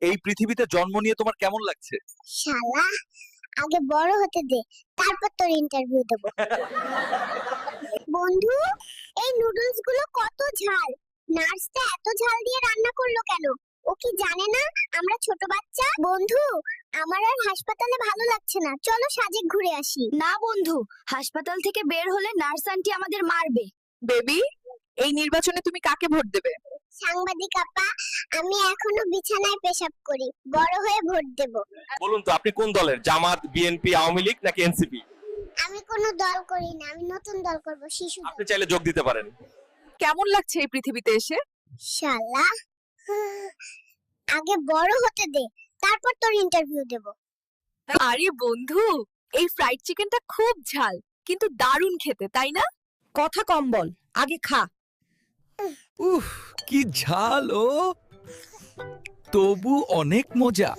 এই পৃথিবীতে জন্ম নিয়ে তোমার কেমন লাগছে? শালা, আগে বড় হতে দে, তারপর তোর ইন্টারভিউ দেব। বন্ধু, এই নুডলস গুলো কত ঝাল! নার্সটা এত ঝাল দিয়ে রান্না করলো কেন? ও কি জানে না আমরা ছোট বাচ্চা? বন্ধু, আমার আর হাসপাতালে ভালো লাগছে না, চলো সাজেক ঘুরে আসি। না বন্ধু, হাসপাতাল থেকে বের হলে নার্স আন্টি আমাদের মারবে। বেবি, এই নির্বাচনে তুমি কাকে ভোট দেবে? সাংবাদিক আপা, আমি এখনো বিছানায় পেশাব করি, বড় হয়ে ভোট দেব। বলুন তো আপনি কোন দলের? জামাত, বিএনপি, আওয়ামী লীগ নাকি এনসিপি? আমি কোনো দল করি না, আমি নতুন দল করব, শিশু দল। আপনি চাইলে যোগ দিতে পারেন। কেমন লাগছে এই পৃথিবীতে এসে? শালা, আগে বড় হতে দে, তারপর তোর ইন্টারভিউ দেব। আরে বন্ধু, এই ফ্রাইড চিকেনটা খুব ঝাল, কিন্তু দারুণ খেতে, তাই না? কথা কম বল, আগে খা। উফ, কি ঝাল! ও তবু অনেক মজা।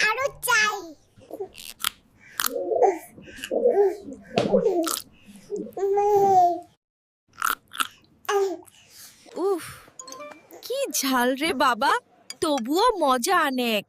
আরো চাই। উফ, কি ঝাল রে বাবা, তবুও মজা অনেক।